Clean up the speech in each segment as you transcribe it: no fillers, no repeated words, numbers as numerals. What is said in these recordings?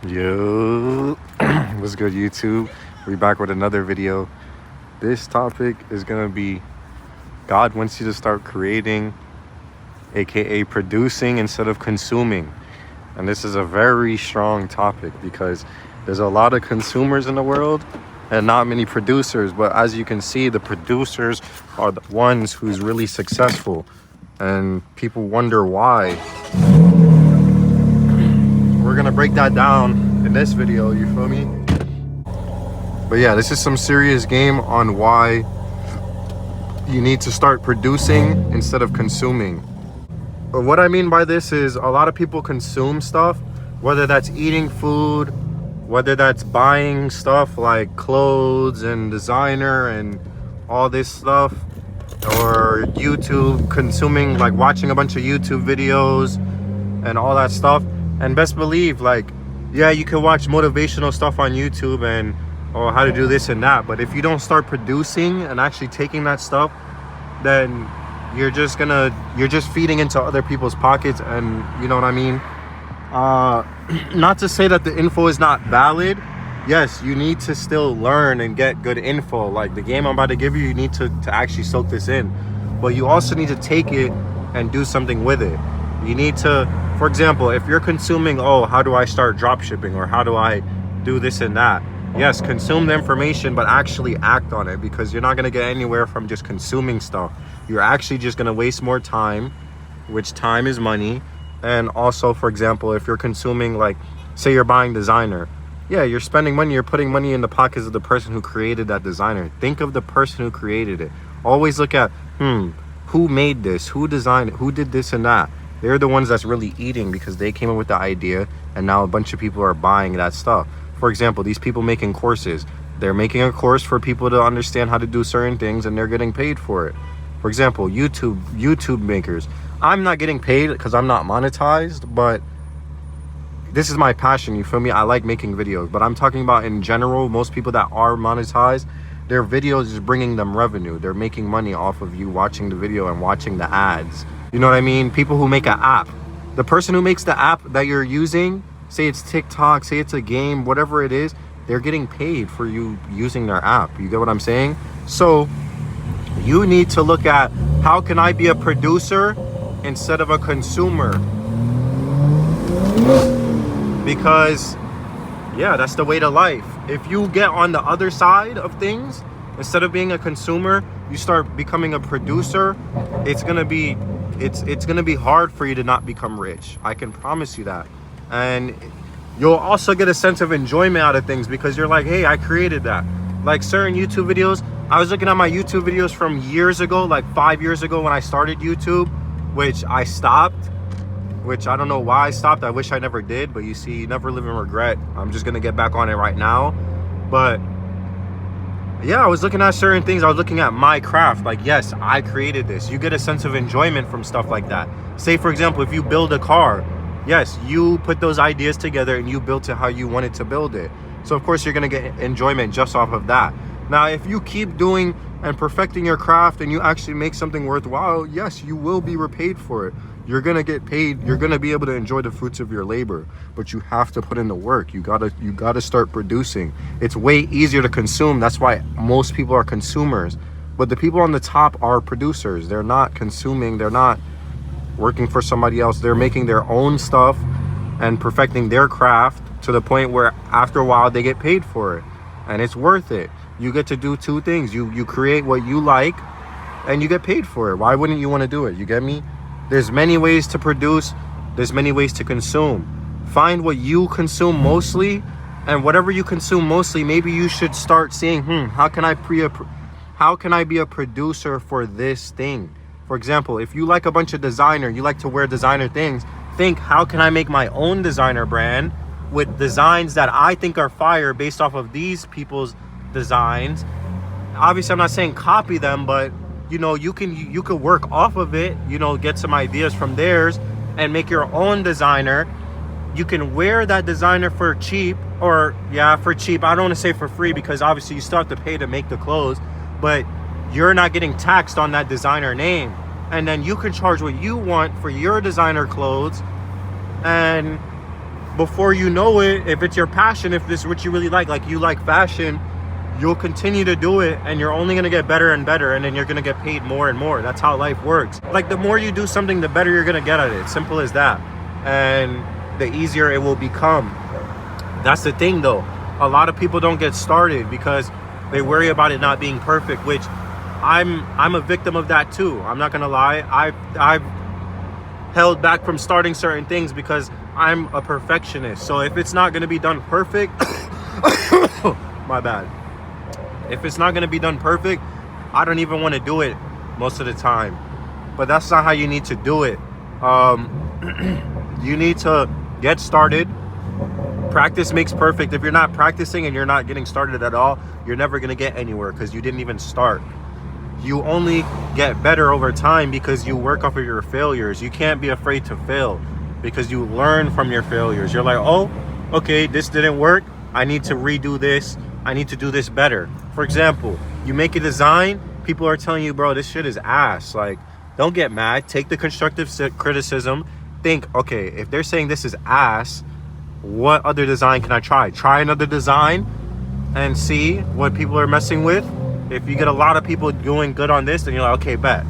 Yo, what's good, YouTube? We back with another video. This topic is gonna be God wants you to start creating, aka producing instead of consuming. And this is a very strong topic because there's a lot of consumers in the world and not many producers. But as you can see, the producers are the ones who's really successful, and people wonder why. We're gonna break that down in this video, you feel me? But yeah, this is some serious game on why you need to start producing instead of consuming. But what I mean by this is a lot of people consume stuff, whether that's eating food, whether that's buying stuff like clothes and designer and all this stuff, or YouTube, consuming, like watching a bunch of YouTube videos and all that stuff. And best believe, like, yeah, you can watch motivational stuff on YouTube and or how to do this and that, but if you don't start producing and actually taking that stuff, then you're just feeding into other people's pockets. And you know what I mean? Not to say that the info is not valid. Yes, you need to still learn and get good info. Like the game I'm about to give you, you need to actually soak this in, but you also need to take it and do something with it. You need to, for example, if you're consuming, oh, how do I start drop shipping, or how do I do this and that? Yes, consume the information, but actually act on it, because you're not going to get anywhere from just consuming stuff. You're actually just going to waste more time, which time is money. And also, for example, if you're consuming, like, say you're buying designer, yeah, you're spending money, you're putting money in the pockets of the person who created that designer. Think of the person who created it. Always look at, who made this, who designed it, who did this and that. They're the ones that's really eating, because they came up with the idea, and now a bunch of people are buying that stuff. For example, these people making courses, they're making a course for people to understand how to do certain things, and they're getting paid for it. For example, YouTube makers. I'm not getting paid because I'm not monetized, but this is my passion, you feel me? I like making videos, but I'm talking about in general, most people that are monetized, their videos is bringing them revenue. They're making money off of you watching the video and watching the ads. You know what I mean? People who make an app. The person who makes the app that you're using, say it's TikTok, say it's a game, whatever it is, they're getting paid for you using their app. You get what I'm saying? So you need to look at, how can I be a producer instead of a consumer? Because yeah, that's the way to life. If you get on the other side of things, instead of being a consumer, you start becoming a producer, it's gonna be hard for you to not become rich. I can promise you that. And you'll also get a sense of enjoyment out of things, because you're like, hey, I created that. Like certain YouTube videos, I was looking at my YouTube videos from years ago, like 5 years ago when I started YouTube, which I stopped, which I don't know why I stopped. I wish I never did, but you see, you never live in regret. I'm just gonna get back on it right now. But yeah, I was looking at certain things. I was looking at my craft. Like, yes, I created this. You get a sense of enjoyment from stuff like that. Say, for example, if you build a car, yes, you put those ideas together and you built it how you wanted to build it. So of course you're gonna get enjoyment just off of that. Now, if you keep doing and perfecting your craft and you actually make something worthwhile, yes, you will be repaid for it. You're gonna get paid. You're gonna be able to enjoy the fruits of your labor, but you have to put in the work. You gotta start producing. It's way easier to consume. That's why most people are consumers. But the people on the top are producers. They're not consuming. They're not working for somebody else. They're making their own stuff and perfecting their craft to the point where after a while they get paid for it, and it's worth it. You get to do two things. You create what you like, and you get paid for it. Why wouldn't you want to do it? You get me? There's many ways to produce. There's many ways to consume. Find what you consume mostly, and whatever you consume mostly, maybe you should start seeing, how can I be a producer for this thing? For example, if you like a bunch of designer, you like to wear designer things, think, how can I make my own designer brand with designs that I think are fire based off of these people's designs? Obviously, I'm not saying copy them, but you know, you could work off of it, you know, get some ideas from theirs and make your own designer. You can wear that designer for cheap, or for cheap. I don't want to say for free, because obviously you still have to pay to make the clothes, but you're not getting taxed on that designer name. And then you can charge what you want for your designer clothes, and before you know it, if it's your passion, if this is what you really like you like fashion, you'll continue to do it, and you're only going to get better and better, and then you're going to get paid more and more. That's how life works. Like, the more you do something, the better you're going to get at it. Simple as that. And the easier it will become. That's the thing, though. A lot of people don't get started because they worry about it not being perfect, which I'm a victim of that too. I'm not going to lie. I've held back from starting certain things because I'm a perfectionist. So if it's not going to be done perfect, my bad. If it's not going to be done perfect, I don't even want to do it most of the time. But that's not how you need to do it. You need to get started. Practice makes perfect. If you're not practicing and you're not getting started at all, you're never going to get anywhere because you didn't even start. You only get better over time because you work off of your failures. You can't be afraid to fail because you learn from your failures. You're like, oh, okay, this didn't work. I need to redo this. I need to do this better. For example, you make a design, people are telling you, bro, this shit is ass. Like, don't get mad. Take the constructive criticism. Think, okay, if they're saying this is ass, what other design can I try? Try another design and see what people are messing with. If you get a lot of people doing good on this, then you're like, okay, bet.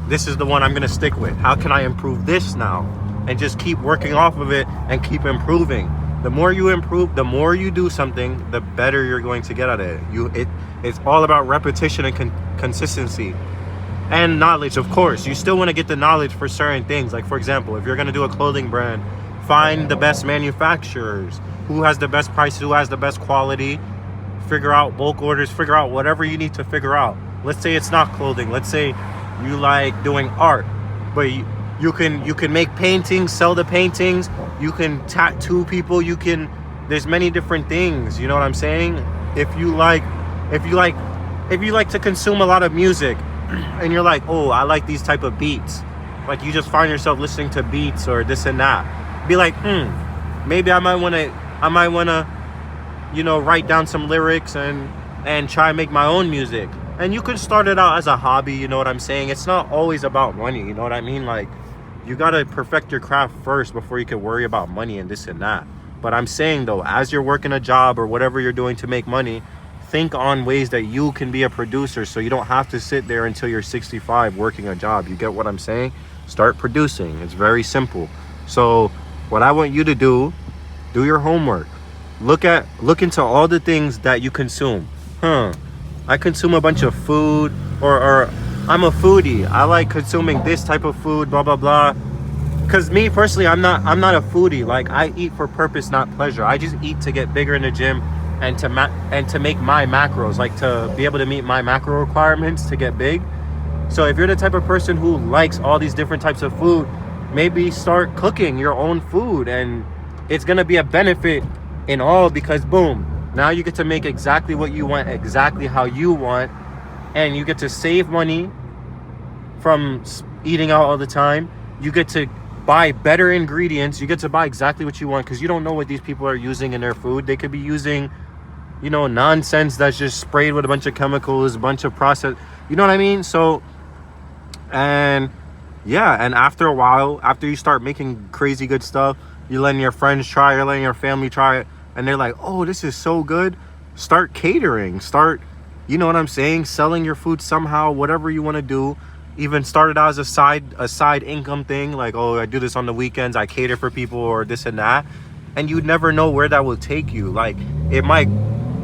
This is the one I'm going to stick with. How can I improve this now? And just keep working off of it and keep improving. The more you improve, the more you do something, the better you're going to get at it. It's all about repetition and consistency. And knowledge, of course. You still want to get the knowledge for certain things. Like, for example, if you're going to do a clothing brand, find the best manufacturers. Who has the best price, who has the best quality. Figure out bulk orders, figure out whatever you need to figure out. Let's say it's not clothing. Let's say you like doing art, but you can make paintings, sell the paintings. You can tattoo people. There's many different things. You know what I'm saying? If you like to consume a lot of music, and you're like, oh, I like these type of beats. Like, you just find yourself listening to beats or this and that. Be like, maybe I might wanna, write down some lyrics and try and make my own music. And you could start it out as a hobby, you know what I'm saying? It's not always about money, you know what I mean? Like, you gotta perfect your craft first before you can worry about money and this and that. But I'm saying, though, as you're working a job or whatever you're doing to make money, think on ways that you can be a producer so you don't have to sit there until you're 65 working a job. You get what I'm saying? Start producing. It's very simple. So what I want you to do your homework. Look into all the things that you consume. I consume a bunch of food, or I'm a foodie. I like consuming this type of food, blah blah blah. Cause me personally, I'm not a foodie. Like, I eat for purpose, not pleasure. I just eat to get bigger in the gym and to make my macros, like to be able to meet my macro requirements to get big. So if you're the type of person who likes all these different types of food, maybe start cooking your own food, and it's gonna be a benefit in all, because boom, now you get to make exactly what you want, exactly how you want, and you get to save money from eating out all the time. You get to buy better ingredients. You get to buy exactly what you want, because you don't know what these people are using in their food. They could be using, nonsense that's just sprayed with a bunch of chemicals, a bunch of processed, you know what I mean? So, and after a while, after you start making crazy good stuff, you're letting your friends try, you're letting your family try it, and they're like, oh, this is so good. Start catering. Start, you know what I'm saying? Selling your food somehow, whatever you want to do. Even start it out as a side income thing. Like, oh, I do this on the weekends. I cater for people or this and that. And you never know where that will take you. Like, it might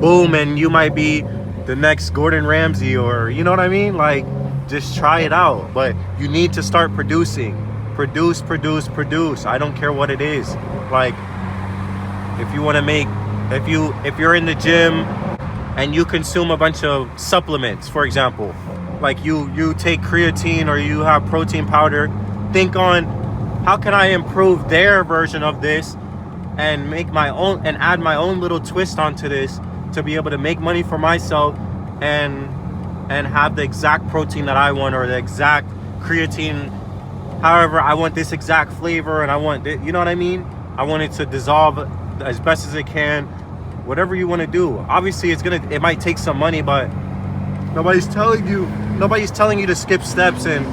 boom and you might be the next Gordon Ramsay, or, you know what I mean? Like, just try it out. But you need to start producing. Produce. I don't care what it is. Like, if you want to make, if you're in the gym and you consume a bunch of supplements, for example, like you take creatine or you have protein powder, think on how can I improve their version of this and make my own and add my own little twist onto this to be able to make money for myself and have the exact protein that I want, or the exact creatine. However, I want this exact flavor, and I want it, you know what I mean? I want it to dissolve as best as it can. Whatever you want to do. Obviously, it might take some money, but nobody's telling you to skip steps and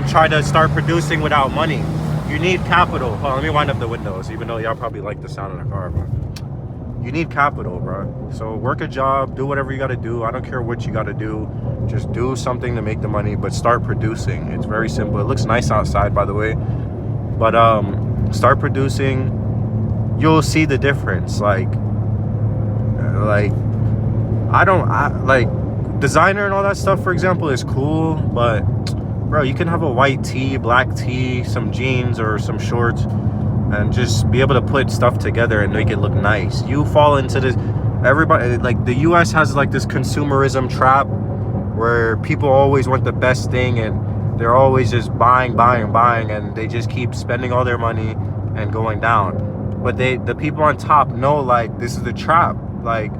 try to start producing without money. You need capital. Oh, let me wind up the windows, even though y'all probably like the sound of the car, but you need capital, bro. So work a job, do whatever you got to do. I don't care what you got to do. Just do something to make the money, but start producing. It's very simple. It looks nice outside, by the way, but start producing. You'll see the difference. Like designer and all that stuff, for example, is cool, but bro, you can have a white tee, black tee, some jeans or some shorts, and just be able to put stuff together and make it look nice. You fall into this, everybody, like the US has like this consumerism trap where people always want the best thing and they're always just buying, and they just keep spending all their money and going down. But the people on top know, like, this is a trap. Like,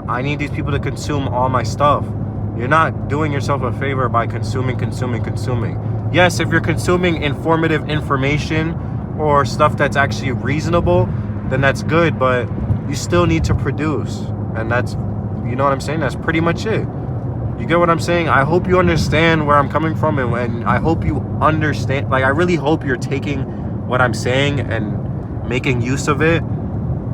I need these people to consume all my stuff. You're not doing yourself a favor by consuming. Yes, if you're consuming informative information or stuff that's actually reasonable, then that's good, but you still need to produce. And that's, you know what I'm saying? That's pretty much it. You get what I'm saying? I hope you understand where I'm coming from, and I hope you understand, like, I really hope you're taking what I'm saying and making use of it.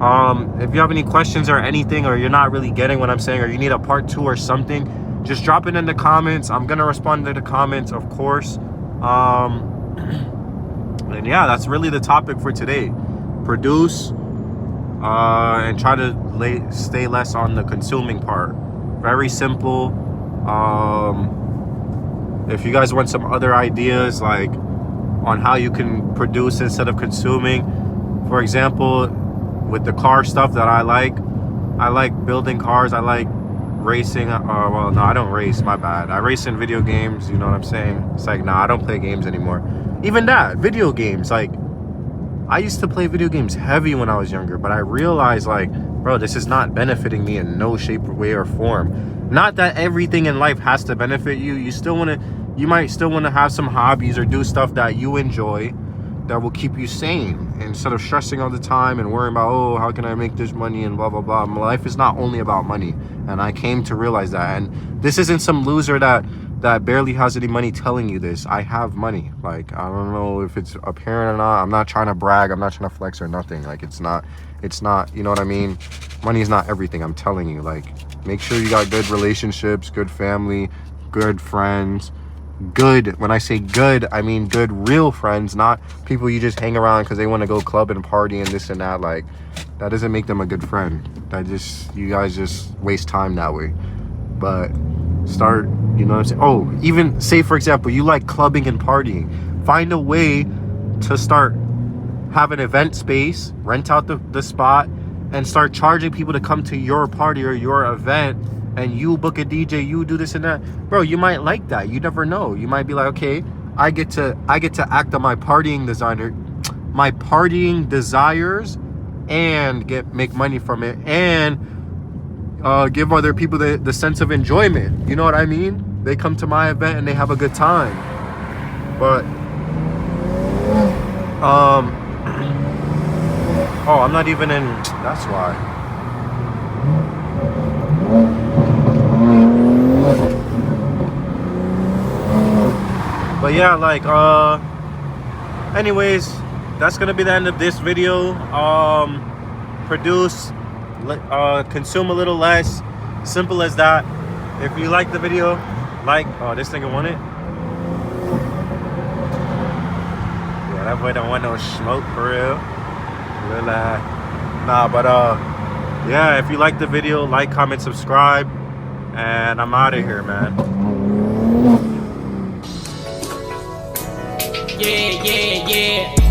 If you have any questions or anything, or you're not really getting what I'm saying, or you need a part 2 or something, just drop it in the comments. I'm gonna respond to the comments, of course. And yeah, that's really the topic for today. Produce and try to stay less on the consuming part. Very simple. If you guys want some other ideas, like on how you can produce instead of consuming, for example, with the car stuff that I like building cars. I like racing. Well, no, I don't race, my bad. I race in video games, you know what I'm saying? It's like, nah, I don't play games anymore. Even that, video games, like, I used to play video games heavy when I was younger, but I realized, like, bro, this is not benefiting me in no shape, way, or form. Not that everything in life has to benefit you. You might still want to have some hobbies or do stuff that you enjoy that will keep you sane, instead of stressing all the time and worrying about, oh, how can I make this money and blah, blah, blah. My life is not only about money, and I came to realize that. And this isn't some loser that barely has any money telling you this. I have money. Like, I don't know if it's apparent or not. I'm not trying to brag. I'm not trying to flex or nothing. Like, it's not, you know what I mean? Money is not everything, I'm telling you. Like, make sure you got good relationships, good family, good friends. Good, when I say good, I mean good real friends, not people you just hang around because they want to go club and party and this and that. Like, that doesn't make them a good friend. You guys just waste time that way. But start, you know what I'm saying? Oh, even say, for example, you like clubbing and partying. Find a way to start, have an event space, rent out the spot, and start charging people to come to your party or your event. And you book a DJ, you do this and that, bro. You might like that. You never know. You might be like, okay, I get to act on my partying desires, and make money from it, and give other people the sense of enjoyment. You know what I mean? They come to my event and they have a good time. But oh, I'm not even in. That's why. But yeah, like, anyways, that's gonna be the end of this video. Produce, consume a little less, simple as that. If you like the video, like, oh, this nigga want it? Yeah, that boy don't want no smoke for real. Nah, but yeah, if you like the video, like, comment, subscribe, and I'm out of here, man. Yeah.